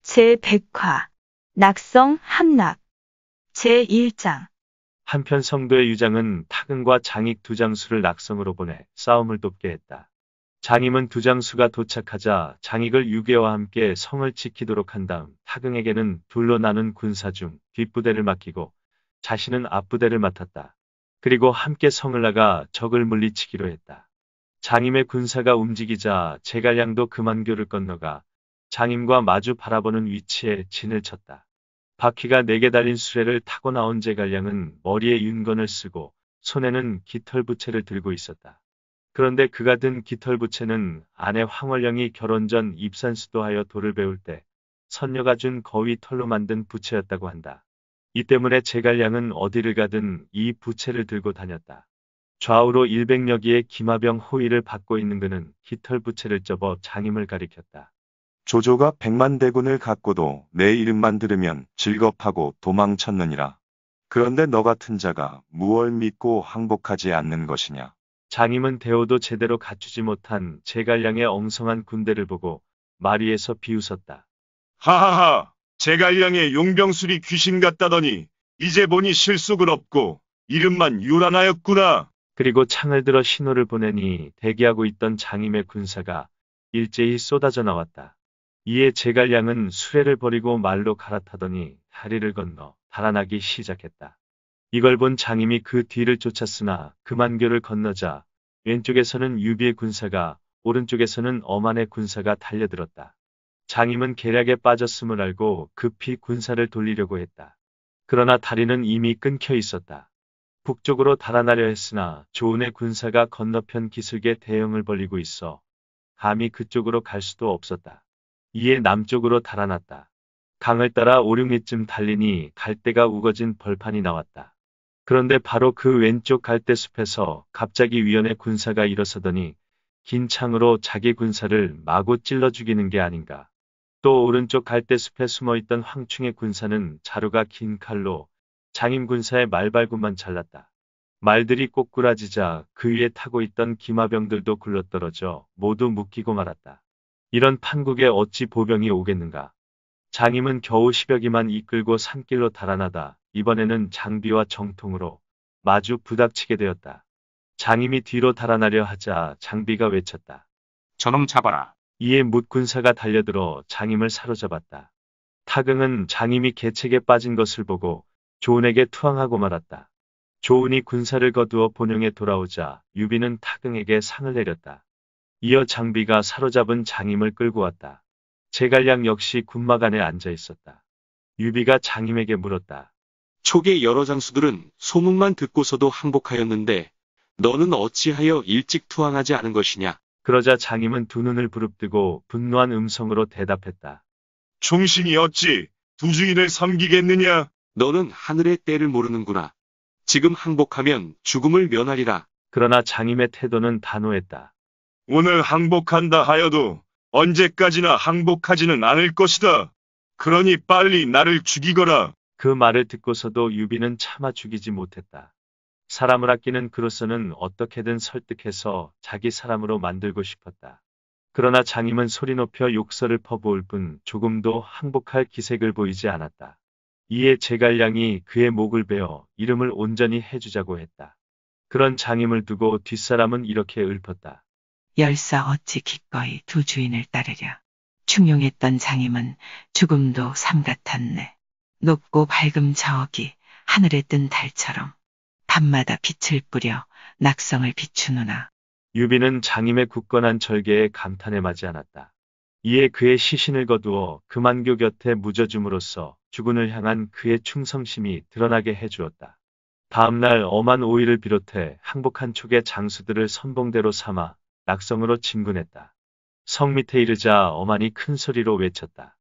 제100화 낙성 함락 제1장 한편 성도의 유장은 타근과 장익 두 장수를 낙성으로 보내 싸움을 돕게 했다. 장임은 두 장수가 도착하자 장익을 유괴와 함께 성을 지키도록 한 다음 타근에게는 둘로 나눈 군사 중 뒷부대를 맡기고 자신은 앞부대를 맡았다. 그리고 함께 성을 나가 적을 물리치기로 했다. 장임의 군사가 움직이자 제갈량도 금안교를 건너가 장임과 마주 바라보는 위치에 진을 쳤다. 바퀴가 4개 달린 수레를 타고 나온 제갈량은 머리에 윤건을 쓰고 손에는 깃털부채를 들고 있었다. 그런데 그가 든 깃털부채는 아내 황월령이 결혼 전 입산수도하여 도를 배울 때 선녀가 준 거위 털로 만든 부채였다고 한다. 이 때문에 제갈량은 어디를 가든 이 부채를 들고 다녔다. 좌우로 100여기의 기마병 호위를 받고 있는 그는 깃털부채를 접어 장임을 가리켰다. 조조가 100만 대군을 갖고도 내 이름만 들으면 질겁하고 도망쳤느니라. 그런데 너 같은 자가 무얼 믿고 항복하지 않는 것이냐. 장임은 대오도 제대로 갖추지 못한 제갈량의 엉성한 군대를 보고 말 위에서 비웃었다. 하하하, 제갈량의 용병술이 귀신 같다더니 이제 보니 실속은 없고 이름만 요란하였구나. 그리고 창을 들어 신호를 보내니 대기하고 있던 장임의 군사가 일제히 쏟아져 나왔다. 이에 제갈량은 수레를 버리고 말로 갈아타더니 다리를 건너 달아나기 시작했다. 이걸 본 장임이 그 뒤를 쫓았으나 금안교를 건너자 왼쪽에서는 유비의 군사가 오른쪽에서는 엄한의 군사가 달려들었다. 장임은 계략에 빠졌음을 알고 급히 군사를 돌리려고 했다. 그러나 다리는 이미 끊겨 있었다. 북쪽으로 달아나려 했으나 조은의 군사가 건너편 기슭에 대형을 벌리고 있어 감히 그쪽으로 갈 수도 없었다. 이에 남쪽으로 달아났다. 강을 따라 5, 6리쯤 달리니 갈대가 우거진 벌판이 나왔다. 그런데 바로 그 왼쪽 갈대숲에서 갑자기 위원의 군사가 일어서더니 긴 창으로 자기 군사를 마구 찔러 죽이는 게 아닌가. 또 오른쪽 갈대숲에 숨어있던 황충의 군사는 자루가 긴 칼로 장임 군사의 말발굽만 잘랐다. 말들이 꼬꾸라지자 그 위에 타고 있던 기마병들도 굴러떨어져 모두 묶이고 말았다. 이런 판국에 어찌 보병이 오겠는가. 장임은 겨우 10여기만 이끌고 산길로 달아나다 이번에는 장비와 정통으로 마주 부닥치게 되었다. 장임이 뒤로 달아나려 하자 장비가 외쳤다. 저놈 잡아라. 이에 뭇군사가 달려들어 장임을 사로잡았다. 타경은 장임이 계책에 빠진 것을 보고 조은에게 투항하고 말았다. 조은이 군사를 거두어 본영에 돌아오자 유비는 타경에게 상을 내렸다. 이어 장비가 사로잡은 장임을 끌고 왔다. 제갈량 역시 군막 안에 앉아 있었다. 유비가 장임에게 물었다. 촉의 여러 장수들은 소문만 듣고서도 항복하였는데 너는 어찌하여 일찍 투항하지 않은 것이냐? 그러자 장임은 두 눈을 부릅뜨고 분노한 음성으로 대답했다. 충신이 어찌 두 주인을 섬기겠느냐? 너는 하늘의 때를 모르는구나. 지금 항복하면 죽음을 면하리라. 그러나 장임의 태도는 단호했다. 오늘 항복한다 하여도 언제까지나 항복하지는 않을 것이다. 그러니 빨리 나를 죽이거라. 그 말을 듣고서도 유비는 차마 죽이지 못했다. 사람을 아끼는 그로서는 어떻게든 설득해서 자기 사람으로 만들고 싶었다. 그러나 장임은 소리 높여 욕설을 퍼부을 뿐 조금도 항복할 기색을 보이지 않았다. 이에 제갈량이 그의 목을 베어 이름을 온전히 해주자고 했다. 그런 장임을 두고 뒷사람은 이렇게 읊었다. 열사 어찌 기꺼이 두 주인을 따르랴. 충용했던 장임은 죽음도 삼같았네. 높고 밝음 저기 하늘에 뜬 달처럼 밤마다 빛을 뿌려 낙성을 비추노나. 유비는 장임의 굳건한 절개에 감탄에 마지 않았다. 이에 그의 시신을 거두어 금안교 곁에 묻어줌으로써 주군을 향한 그의 충성심이 드러나게 해주었다. 다음날 엄한 오이를 비롯해 항복한 촉의 장수들을 선봉대로 삼아 낙성으로 진군했다. 성 밑에 이르자 엄한이 큰 소리로 외쳤다.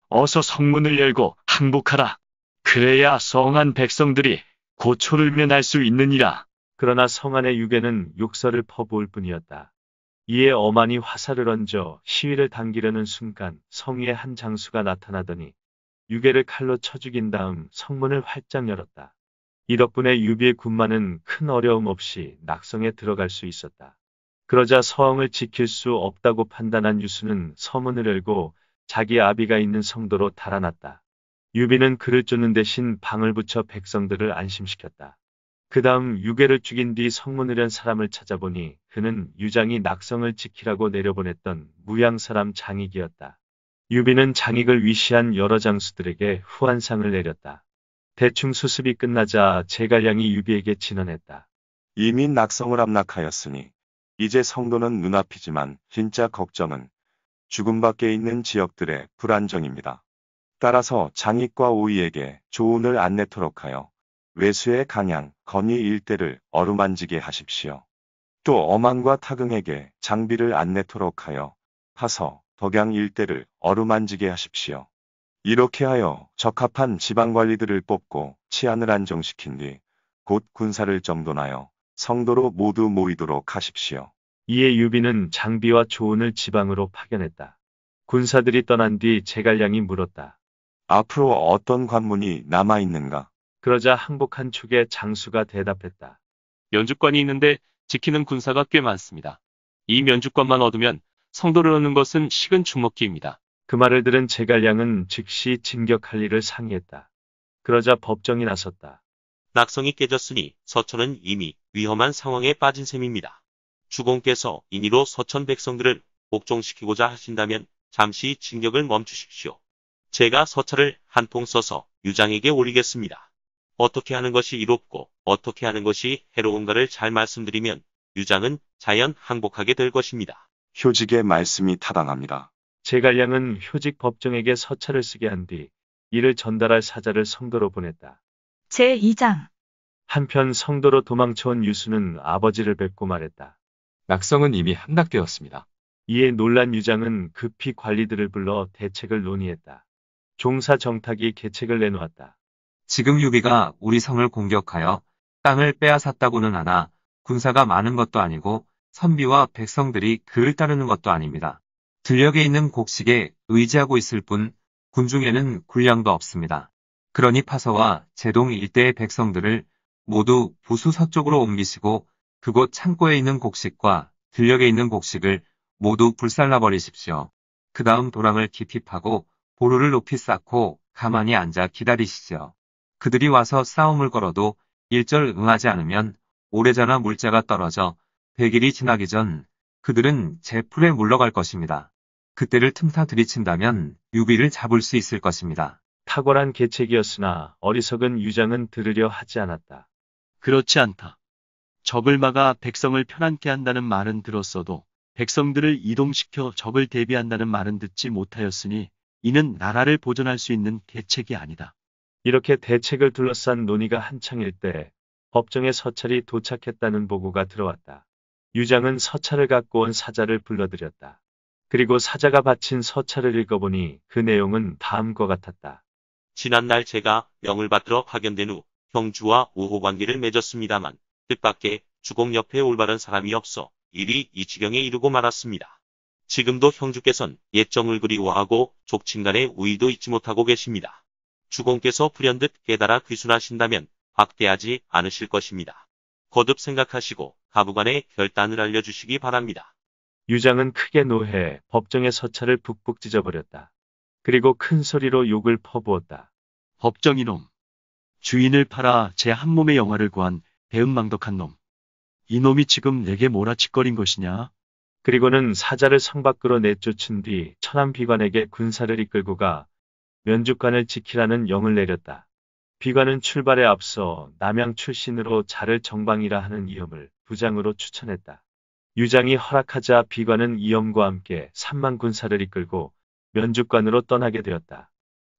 어서 성문을 열고 항복하라. 그래야 성안 백성들이 고초를 면할 수 있느니라. 그러나 성 안의 유괴는 욕설을 퍼부을 뿐이었다. 이에 엄한이 화살을 얹어 시위를 당기려는 순간 성 위에 한 장수가 나타나더니 유괴를 칼로 쳐 죽인 다음 성문을 활짝 열었다. 이 덕분에 유비의 군마는 큰 어려움 없이 낙성에 들어갈 수 있었다. 그러자 서왕을 지킬 수 없다고 판단한 유수는 서문을 열고 자기 아비가 있는 성도로 달아났다. 유비는 그를 쫓는 대신 방을 붙여 백성들을 안심시켰다. 그 다음 유괴를 죽인 뒤 성문을 연 사람을 찾아보니 그는 유장이 낙성을 지키라고 내려보냈던 무양사람 장익이었다. 유비는 장익을 위시한 여러 장수들에게 후한상을 내렸다. 대충 수습이 끝나자 제갈량이 유비에게 진언했다. 이미 낙성을 함락하였으니 이제 성도는 눈앞이지만 진짜 걱정은 죽음 밖에 있는 지역들의 불안정입니다. 따라서 장익과 오이에게 조언을 안 내도록 하여 외수의 강양, 건희 일대를 어루만지게 하십시오. 또 어망과 타긍에게 장비를 안 내도록 하여 하서, 덕양 일대를 어루만지게 하십시오. 이렇게 하여 적합한 지방관리들을 뽑고 치안을 안정시킨 뒤 곧 군사를 정돈하여 성도로 모두 모이도록 하십시오. 이에 유비는 장비와 조은을 지방으로 파견했다. 군사들이 떠난 뒤 제갈량이 물었다. 앞으로 어떤 관문이 남아있는가? 그러자 항복한 축의 장수가 대답했다. 면주관이 있는데 지키는 군사가 꽤 많습니다. 이 면주관만 얻으면 성도를 얻는 것은 식은 죽 먹기입니다. 그 말을 들은 제갈량은 즉시 진격할 일을 상의했다. 그러자 법정이 나섰다. 낙성이 깨졌으니 서천은 이미 위험한 상황에 빠진 셈입니다. 주공께서 인의로 서천 백성들을 복종시키고자 하신다면 잠시 진격을 멈추십시오. 제가 서찰을 한 통 써서 유장에게 올리겠습니다. 어떻게 하는 것이 이롭고 어떻게 하는 것이 해로운가를 잘 말씀드리면 유장은 자연 항복하게 될 것입니다. 효직의 말씀이 타당합니다. 제갈량은 효직 법정에게 서찰을 쓰게 한 뒤 이를 전달할 사자를 성도로 보냈다. 제2장. 한편 성도로 도망쳐온 유수는 아버지를 뵙고 말했다. 낙성은 이미 함락되었습니다. 이에 놀란 유장은 급히 관리들을 불러 대책을 논의했다. 종사 정탁이 계책을 내놓았다. 지금 유비가 우리 성을 공격하여 땅을 빼앗았다고는 하나 군사가 많은 것도 아니고 선비와 백성들이 그를 따르는 것도 아닙니다. 들녘에 있는 곡식에 의지하고 있을 뿐 군중에는 군량도 없습니다. 그러니 파서와 제동 일대의 백성들을 모두 부수 서쪽으로 옮기시고 그곳 창고에 있는 곡식과 들녘에 있는 곡식을 모두 불살라버리십시오. 그 다음 도랑을 깊이 파고 보루를 높이 쌓고 가만히 앉아 기다리시죠. 그들이 와서 싸움을 걸어도 일절 응하지 않으면 오래전에 물자가 떨어져 100일이 지나기 전 그들은 제 풀에 물러갈 것입니다. 그때를 틈타 들이친다면 유비를 잡을 수 있을 것입니다. 탁월한 계책이었으나 어리석은 유장은 들으려 하지 않았다. 그렇지 않다. 적을 막아 백성을 편안케 한다는 말은 들었어도 백성들을 이동시켜 적을 대비한다는 말은 듣지 못하였으니 이는 나라를 보존할 수 있는 계책이 아니다. 이렇게 대책을 둘러싼 논의가 한창일 때 법정에 서찰이 도착했다는 보고가 들어왔다. 유장은 서찰을 갖고 온 사자를 불러들였다. 그리고 사자가 바친 서찰을 읽어보니 그 내용은 다음과 같았다. 지난날 제가 명을 받들어 파견된 후 형주와 우호관계를 맺었습니다만 뜻밖의 주공 옆에 올바른 사람이 없어 일이 이 지경에 이르고 말았습니다. 지금도 형주께선 옛정을 그리워하고 족친간의 우의도 잊지 못하고 계십니다. 주공께서 불현듯 깨달아 귀순하신다면 박대하지 않으실 것입니다. 거듭 생각하시고 가부간의 결단을 알려주시기 바랍니다. 유장은 크게 노해 법정의 서찰을 북북 찢어버렸다. 그리고 큰 소리로 욕을 퍼부었다. 법정 이놈. 주인을 팔아 제 한 몸의 영화를 구한 배은망덕한 놈. 이놈이 지금 내게 몰아치거린 것이냐? 그리고는 사자를 성 밖으로 내쫓은 뒤 천안 비관에게 군사를 이끌고 가 면주관을 지키라는 영을 내렸다. 비관은 출발에 앞서 남양 출신으로 자를 정방이라 하는 이엄을 부장으로 추천했다. 유장이 허락하자 비관은 이엄과 함께 3만 군사를 이끌고 면주관으로 떠나게 되었다.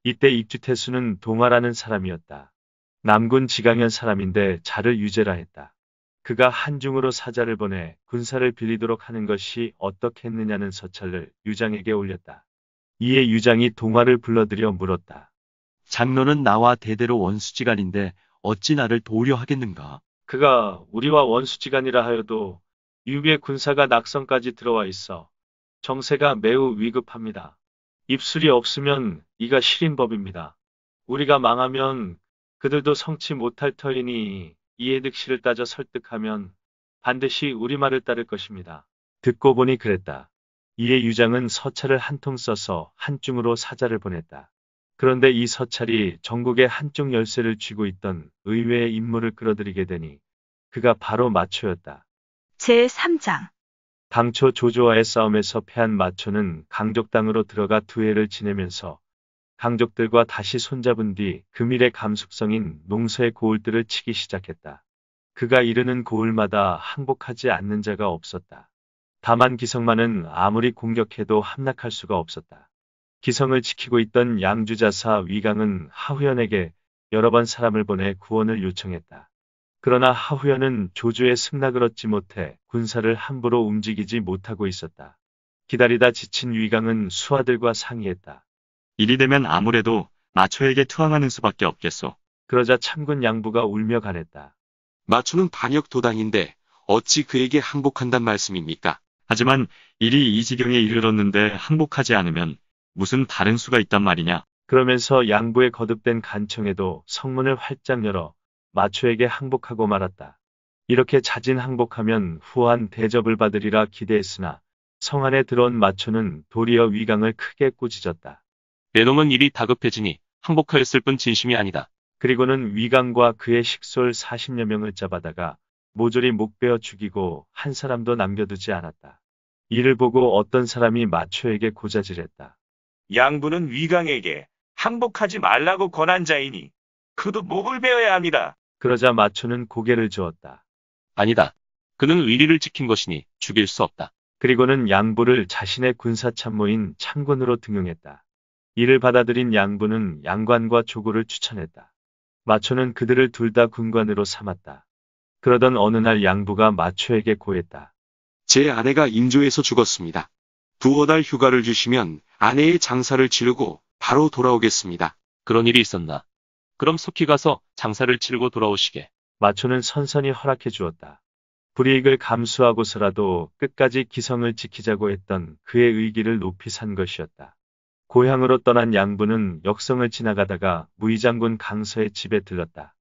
이때 입주태수는 동화라는 사람이었다. 남군 지강현 사람인데 자를 유죄라 했다. 그가 한중으로 사자를 보내 군사를 빌리도록 하는 것이 어떻겠느냐는 서찰을 유장에게 올렸다. 이에 유장이 동화를 불러들여 물었다. 장로는 나와 대대로 원수지간인데 어찌 나를 도우려 하겠는가? 그가 우리와 원수지간이라 하여도 유비의 군사가 낙성까지 들어와 있어 정세가 매우 위급합니다. 입술이 없으면 이가 시린 법입니다. 우리가 망하면 그들도 성치 못할 터이니 이에 득실을 따져 설득하면 반드시 우리 말을 따를 것입니다. 듣고 보니 그랬다. 이에 유장은 서찰을 한 통 써서 한중으로 사자를 보냈다. 그런데 이 서찰이 전국에 한쪽 열쇠를 쥐고 있던 의외의 인물을 끌어들이게 되니 그가 바로 마초였다. 제3장. 당초 조조와의 싸움에서 패한 마초는 강족당으로 들어가 두해를 지내면서 강족들과 다시 손잡은 뒤 금일의 감숙성인 농서의 고을들을 치기 시작했다. 그가 이르는 고을마다 항복하지 않는 자가 없었다. 다만 기성만은 아무리 공격해도 함락할 수가 없었다. 기성을 지키고 있던 양주자사 위강은 하후연에게 여러 번 사람을 보내 구원을 요청했다. 그러나 하후연은 조조의 승낙을 얻지 못해 군사를 함부로 움직이지 못하고 있었다. 기다리다 지친 위강은 수하들과 상의했다. 이리 되면 아무래도 마초에게 투항하는 수밖에 없겠소. 그러자 참군 양부가 울며 간했다. 마초는 반역 도당인데 어찌 그에게 항복한단 말씀입니까? 하지만 일이 이 지경에 이르렀는데 항복하지 않으면 무슨 다른 수가 있단 말이냐? 그러면서 양부의 거듭된 간청에도 성문을 활짝 열어 마초에게 항복하고 말았다. 이렇게 자진 항복하면 후한 대접을 받으리라 기대했으나 성 안에 들어온 마초는 도리어 위강을 크게 꾸짖었다. 내 놈은 일이 다급해지니 항복하였을 뿐 진심이 아니다. 그리고는 위강과 그의 식솔 40여 명을 잡아다가 모조리 목베어 죽이고 한 사람도 남겨두지 않았다. 이를 보고 어떤 사람이 마초에게 고자질했다. 양부는 위강에게 항복하지 말라고 권한 자이니 그도 목을 베어야 합니다. 그러자 마초는 고개를 저었다. 아니다. 그는 의리를 지킨 것이니 죽일 수 없다. 그리고는 양부를 자신의 군사참모인 참군으로 등용했다. 이를 받아들인 양부는 양관과 조고를 추천했다. 마초는 그들을 둘 다 군관으로 삼았다. 그러던 어느 날 양부가 마초에게 고했다. 제 아내가 인조에서 죽었습니다. 두어 달 휴가를 주시면 아내의 장사를 치르고 바로 돌아오겠습니다. 그런 일이 있었나? 그럼 속히 가서 장사를 치르고 돌아오시게. 마초는 선선히 허락해 주었다. 불이익을 감수하고서라도 끝까지 기성을 지키자고 했던 그의 의기를 높이 산 것이었다. 고향으로 떠난 양부는 역성을 지나가다가 무의장군 강서의 집에 들렀다.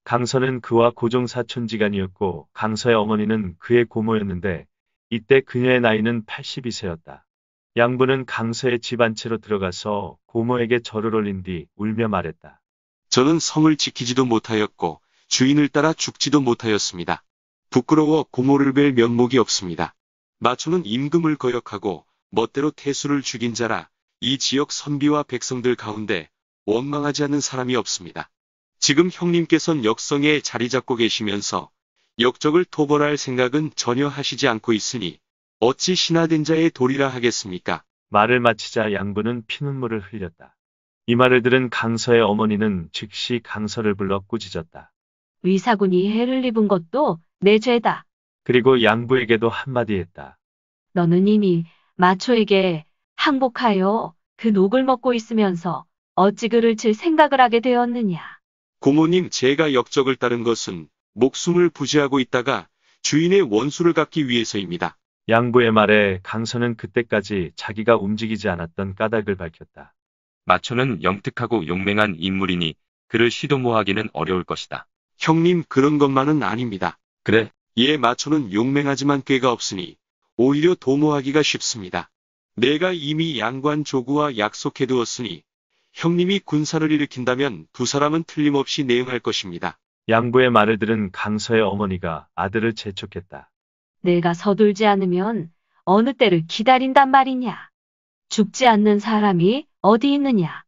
강서는 그와 고종사촌지간이었고 강서의 어머니는 그의 고모였는데 이때 그녀의 나이는 82세였다. 양부는 강서의 집 안채로 들어가서 고모에게 절을 올린 뒤 울며 말했다. 저는 성을 지키지도 못하였고 주인을 따라 죽지도 못하였습니다. 부끄러워 고모를 뵐 면목이 없습니다. 마초는 임금을 거역하고 멋대로 태수를 죽인 자라 이 지역 선비와 백성들 가운데 원망하지 않는 사람이 없습니다. 지금 형님께선 역성에 자리 잡고 계시면서 역적을 토벌할 생각은 전혀 하시지 않고 있으니 어찌 신하된 자의 도리라 하겠습니까? 말을 마치자 양부는 피눈물을 흘렸다. 이 말을 들은 강서의 어머니는 즉시 강서를 불러 꾸짖었다. 위사군이 해를 입은 것도 내 죄다. 그리고 양부에게도 한마디 했다. 너는 이미 마초에게 항복하여 그 녹을 먹고 있으면서 어찌 그를 칠 생각을 하게 되었느냐. 고모님, 제가 역적을 따른 것은 목숨을 부지하고 있다가 주인의 원수를 갚기 위해서입니다. 양부의 말에 강서는 그때까지 자기가 움직이지 않았던 까닭을 밝혔다. 마초는 영특하고 용맹한 인물이니 그를 시도모하기는 어려울 것이다. 형님, 그런 것만은 아닙니다. 그래? 예, 마초는 용맹하지만 꾀가 없으니 오히려 도모하기가 쉽습니다. 내가 이미 양관 조구와 약속해두었으니 형님이 군사를 일으킨다면 두 사람은 틀림없이 내응할 것입니다. 양부의 말을 들은 강서의 어머니가 아들을 재촉했다. 내가 서둘지 않으면 어느 때를 기다린단 말이냐. 죽지 않는 사람이 어디 있느냐.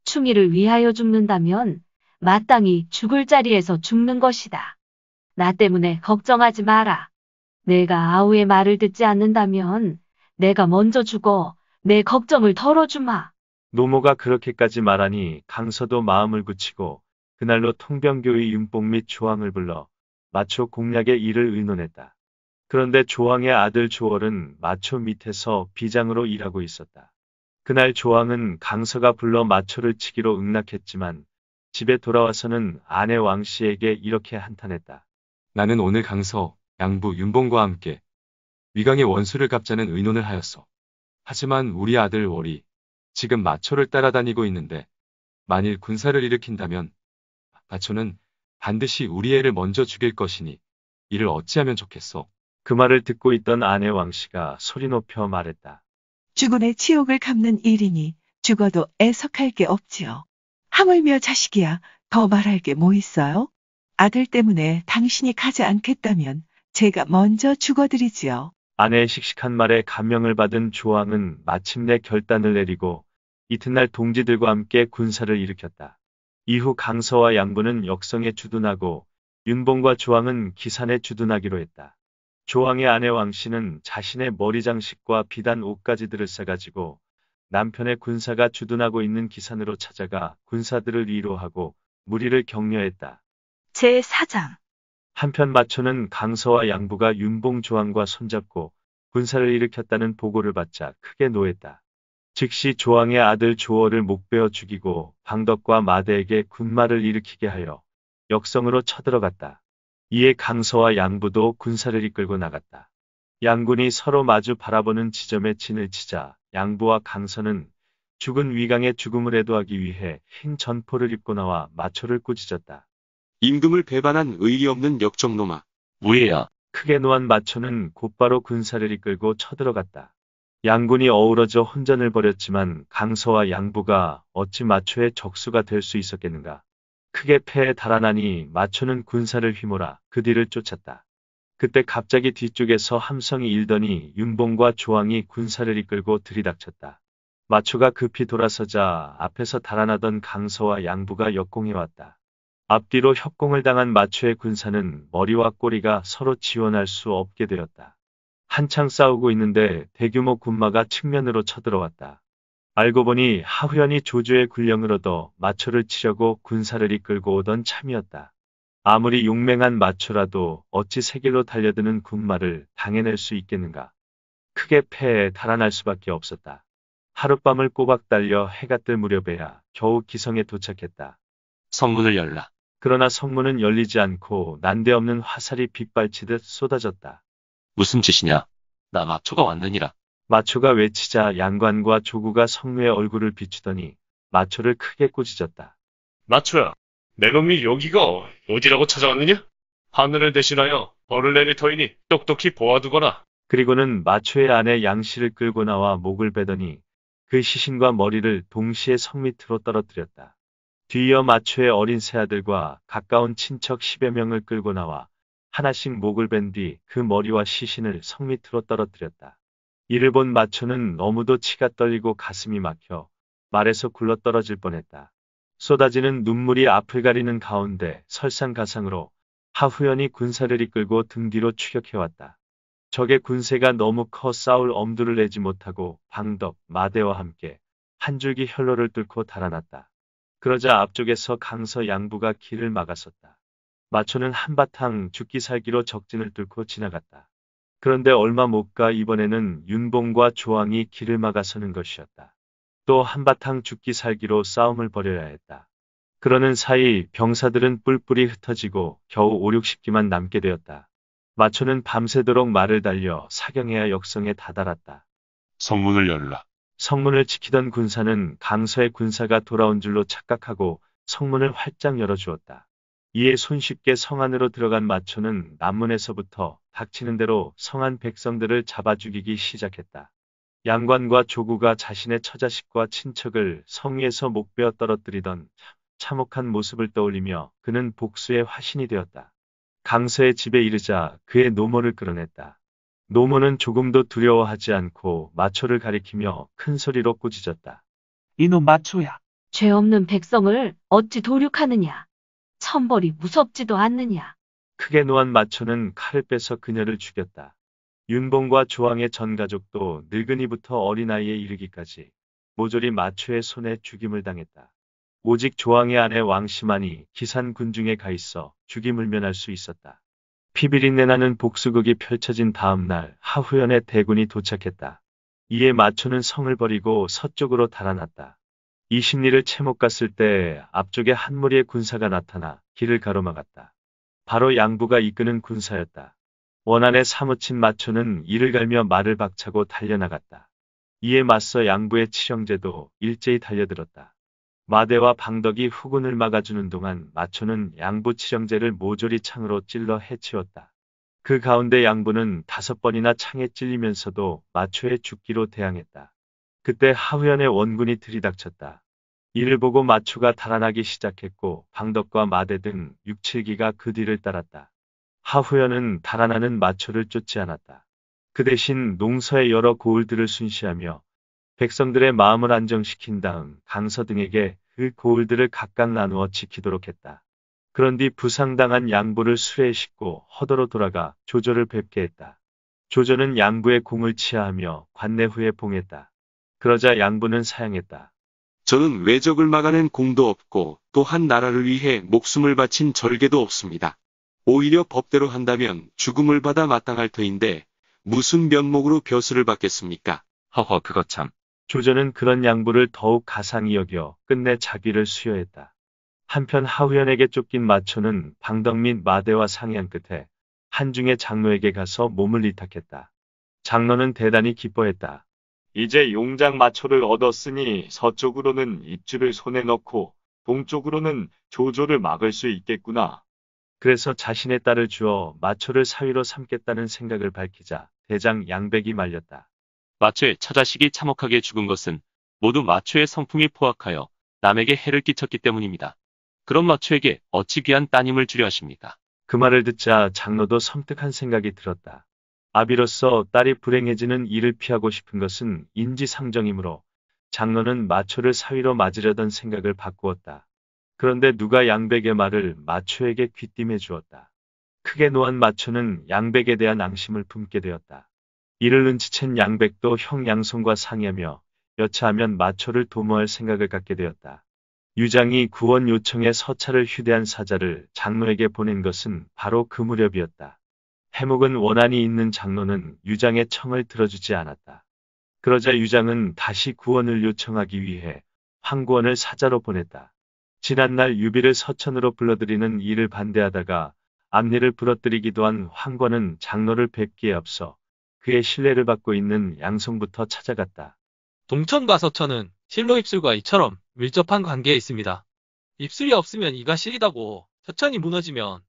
충의를 위하여 죽는다면 마땅히 죽을 자리에서 죽는 것이다. 나 때문에 걱정하지 마라. 내가 아우의 말을 듣지 않는다면 내가 먼저 죽어 내 걱정을 덜어주마. 노모가 그렇게까지 말하니 강서도 마음을 굳히고 그날로 통병교의 윤복 및 조항을 불러 마초 공략의 일을 의논했다. 그런데 조항의 아들 조월은 마초 밑에서 비장으로 일하고 있었다. 그날 조항은 강서가 불러 마초를 치기로 응낙했지만 집에 돌아와서는 아내 왕씨에게 이렇게 한탄했다. 나는 오늘 강서, 양부, 윤봉과 함께 위강의 원수를 갚자는 의논을 하였소. 하지만 우리 아들 월이 지금 마초를 따라다니고 있는데 만일 군사를 일으킨다면 마초는 반드시 우리 애를 먼저 죽일 것이니 이를 어찌하면 좋겠소. 그 말을 듣고 있던 아내 왕씨가 소리 높여 말했다. 주군의 치욕을 갚는 일이니 죽어도 애석할 게 없지요. 하물며 자식이야 더 말할 게 뭐 있어요? 아들 때문에 당신이 가지 않겠다면 제가 먼저 죽어드리지요. 아내의 씩씩한 말에 감명을 받은 조왕은 마침내 결단을 내리고 이튿날 동지들과 함께 군사를 일으켰다. 이후 강서와 양부는 역성에 주둔하고 윤봉과 조왕은 기산에 주둔하기로 했다. 조왕의 아내 왕씨는 자신의 머리 장식과 비단 옷가지들을 싸가지고 남편의 군사가 주둔하고 있는 기산으로 찾아가 군사들을 위로하고 무리를 격려했다. 제4장. 한편 마초는 강서와 양부가 윤봉 조왕과 손잡고 군사를 일으켰다는 보고를 받자 크게 노했다. 즉시 조왕의 아들 조어를 목베어 죽이고 방덕과 마대에게 군마를 일으키게 하여 역성으로 쳐들어갔다. 이에 강서와 양부도 군사를 이끌고 나갔다. 양군이 서로 마주 바라보는 지점에 진을 치자 양부와 강서는 죽은 위강의 죽음을 애도하기 위해 흰 전포를 입고 나와 마초를 꾸짖었다. 임금을 배반한 의리 없는 역적놈아. 무예야. 크게 노한 마초는 곧바로 군사를 이끌고 쳐들어갔다. 양군이 어우러져 혼전을 벌였지만 강서와 양부가 어찌 마초의 적수가 될 수 있었겠는가. 크게 패에 달아나니 마초는 군사를 휘몰아 그 뒤를 쫓았다. 그때 갑자기 뒤쪽에서 함성이 일더니 윤봉과 조왕이 군사를 이끌고 들이닥쳤다. 마초가 급히 돌아서자 앞에서 달아나던 강서와 양부가 역공해왔다. 앞뒤로 협공을 당한 마초의 군사는 머리와 꼬리가 서로 지원할 수 없게 되었다. 한창 싸우고 있는데 대규모 군마가 측면으로 쳐들어왔다. 알고 보니 하후연이 조조의 군령을 얻어 마초를 치려고 군사를 이끌고 오던 참이었다. 아무리 용맹한 마초라도 어찌 세길로 달려드는 군마를 당해낼 수 있겠는가. 크게 패에 달아날 수밖에 없었다. 하룻밤을 꼬박 달려 해가 뜰 무렵에야 겨우 기성에 도착했다. 성문을 열라. 그러나 성문은 열리지 않고 난데없는 화살이 빗발치듯 쏟아졌다. 무슨 짓이냐? 나 마초가 왔느니라. 마초가 외치자 양관과 조구가 성루의 얼굴을 비추더니 마초를 크게 꾸짖었다. 마초야, 내 놈이 여기가 어디라고 찾아왔느냐? 하늘을 대신하여 벌을 내릴 터이니 똑똑히 보아두거라. 그리고는 마초의 아내 양씨를 끌고 나와 목을 베더니 그 시신과 머리를 동시에 성 밑으로 떨어뜨렸다. 뒤이어 마초의 어린 새아들과 가까운 친척 10여 명을 끌고 나와 하나씩 목을 벤 뒤 그 머리와 시신을 성 밑으로 떨어뜨렸다. 이를 본 마초는 너무도 치가 떨리고 가슴이 막혀 말에서 굴러떨어질 뻔했다. 쏟아지는 눈물이 앞을 가리는 가운데 설상가상으로 하후연이 군사를 이끌고 등 뒤로 추격해왔다. 적의 군세가 너무 커 싸울 엄두를 내지 못하고 방덕, 마대와 함께 한 줄기 혈로를 뚫고 달아났다. 그러자 앞쪽에서 강서 양부가 길을 막았었다. 마초는 한바탕 죽기 살기로 적진을 뚫고 지나갔다. 그런데 얼마 못 가 이번에는 윤봉과 조왕이 길을 막아서는 것이었다. 또 한바탕 죽기 살기로 싸움을 벌여야 했다. 그러는 사이 병사들은 뿔뿔이 흩어지고 겨우 5, 60기만 남게 되었다. 마초는 밤새도록 말을 달려 사경해야 역성에 다다랐다. 성문을 열라. 성문을 지키던 군사는 강서의 군사가 돌아온 줄로 착각하고 성문을 활짝 열어주었다. 이에 손쉽게 성 안으로 들어간 마초는 남문에서부터 닥치는 대로 성안 백성들을 잡아 죽이기 시작했다. 양관과 조구가 자신의 처자식과 친척을 성 위에서 목베어 떨어뜨리던 참혹한 모습을 떠올리며 그는 복수의 화신이 되었다. 강서의 집에 이르자 그의 노모를 끌어냈다. 노모는 조금도 두려워하지 않고 마초를 가리키며 큰 소리로 꾸짖었다. 이놈 마초야. 죄 없는 백성을 어찌 도륙하느냐. 천벌이 무섭지도 않느냐. 크게 노한 마초는 칼을 빼서 그녀를 죽였다. 윤봉과 조왕의 전 가족도 늙은이부터 어린아이에 이르기까지 모조리 마초의 손에 죽임을 당했다. 오직 조왕의 아내 왕씨만이 기산 군중에 가 있어 죽임을 면할 수 있었다. 피비린내 나는 복수극이 펼쳐진 다음 날 하후연의 대군이 도착했다. 이에 마초는 성을 버리고 서쪽으로 달아났다. 이 심리를 채 못 갔을 때 앞쪽에 한 무리의 군사가 나타나 길을 가로막았다. 바로 양부가 이끄는 군사였다. 원안에 사무친 마초는 이를 갈며 말을 박차고 달려나갔다. 이에 맞서 양부의 치령제도 일제히 달려들었다. 마대와 방덕이 후군을 막아주는 동안 마초는 양부 치령제를 모조리 창으로 찔러 해치웠다. 그 가운데 양부는 5번이나 창에 찔리면서도 마초의 죽기로 대항했다. 그때 하우연의 원군이 들이닥쳤다. 이를 보고 마초가 달아나기 시작했고 방덕과 마대 등 6, 7기가 그 뒤를 따랐다. 하후연은 달아나는 마초를 쫓지 않았다. 그 대신 농서의 여러 고을들을 순시하며 백성들의 마음을 안정시킨 다음 강서 등에게 그 고을들을 각각 나누어 지키도록 했다. 그런 뒤 부상당한 양부를 수레에 싣고 허더로 돌아가 조조를 뵙게 했다. 조조는 양부의 공을 치하하며 관내 후에 봉했다. 그러자 양부는 사양했다. 저는 외적을 막아낸 공도 없고 또한 나라를 위해 목숨을 바친 절개도 없습니다. 오히려 법대로 한다면 죽음을 받아 마땅할 터인데 무슨 면목으로 벼슬을 받겠습니까? 허허 그거 참. 조조는 그런 양부를 더욱 가상히 여겨 끝내 자기를 수여했다. 한편 하우연에게 쫓긴 마초는 방덕 및 마대와 상의한 끝에 한중의 장로에게 가서 몸을 이탁했다. 장로는 대단히 기뻐했다. 이제 용장 마초를 얻었으니 서쪽으로는 입주를 손에 넣고 동쪽으로는 조조를 막을 수 있겠구나. 그래서 자신의 딸을 주어 마초를 사위로 삼겠다는 생각을 밝히자 대장 양백이 말렸다. 마초의 처자식이 참혹하게 죽은 것은 모두 마초의 성품이 포악하여 남에게 해를 끼쳤기 때문입니다. 그런 마초에게 어찌 귀한 따님을 주려 하십니까? 그 말을 듣자 장로도 섬뜩한 생각이 들었다. 아비로서 딸이 불행해지는 일을 피하고 싶은 것은 인지상정이므로 장로는 마초를 사위로 맞으려던 생각을 바꾸었다. 그런데 누가 양백의 말을 마초에게 귀띔해 주었다. 크게 노한 마초는 양백에 대한 앙심을 품게 되었다. 이를 눈치챈 양백도 형 양손과 상의하며 여차하면 마초를 도모할 생각을 갖게 되었다. 유장이 구원 요청에 서찰을 휴대한 사자를 장로에게 보낸 것은 바로 그 무렵이었다. 해묵은 원한이 있는 장로는 유장의 청을 들어주지 않았다. 그러자 유장은 다시 구원을 요청하기 위해 황구원을 사자로 보냈다. 지난날 유비를 서천으로 불러들이는 일을 반대하다가 앞니를 부러뜨리기도 한 황구원은 장로를 뵙기에 앞서 그의 신뢰를 받고 있는 양송부터 찾아갔다. 동천과 서천은 실로 입술과 이처럼 밀접한 관계에 있습니다. 입술이 없으면 이가 시리다고 서천이 무너지면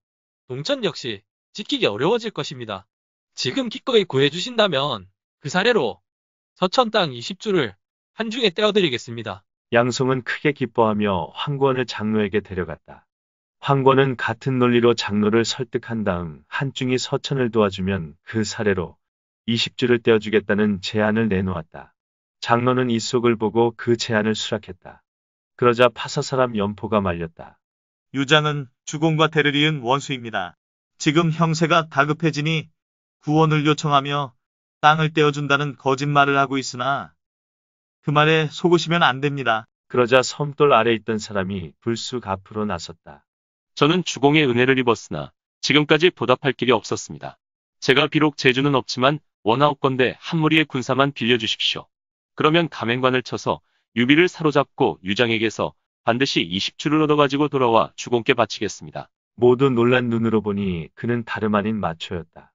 동천 역시 지키기 어려워질 것입니다. 지금 기꺼이 구해주신다면 그 사례로 서천 땅 20주를 한중에 떼어드리겠습니다. 양송은 크게 기뻐하며 황구원을 장로에게 데려갔다. 황구원은 같은 논리로 장로를 설득한 다음 한중이 서천을 도와주면 그 사례로 20주를 떼어주겠다는 제안을 내놓았다. 장로는 이 속을 보고 그 제안을 수락했다. 그러자 파사사람 연포가 말렸다. 유장은 주공과 대를 이은 원수입니다. 지금 형세가 다급해지니 구원을 요청하며 땅을 떼어준다는 거짓말을 하고 있으나 그 말에 속으시면 안 됩니다. 그러자 섬돌 아래 있던 사람이 불쑥 앞으로 나섰다. 저는 주공의 은혜를 입었으나 지금까지 보답할 길이 없었습니다. 제가 비록 재주는 없지만 원하옵건대 한 무리의 군사만 빌려주십시오. 그러면 가맹관을 쳐서 유비를 사로잡고 유장에게서 반드시 20주를 얻어가지고 돌아와 주공께 바치겠습니다. 모두 놀란 눈으로 보니 그는 다름 아닌 마초였다.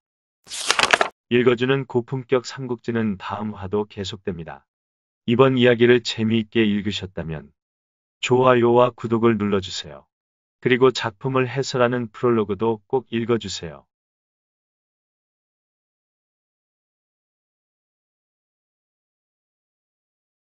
읽어주는 고품격 삼국지는 다음 화도 계속됩니다. 이번 이야기를 재미있게 읽으셨다면 좋아요와 구독을 눌러주세요. 그리고 작품을 해설하는 프롤로그도 꼭 읽어주세요.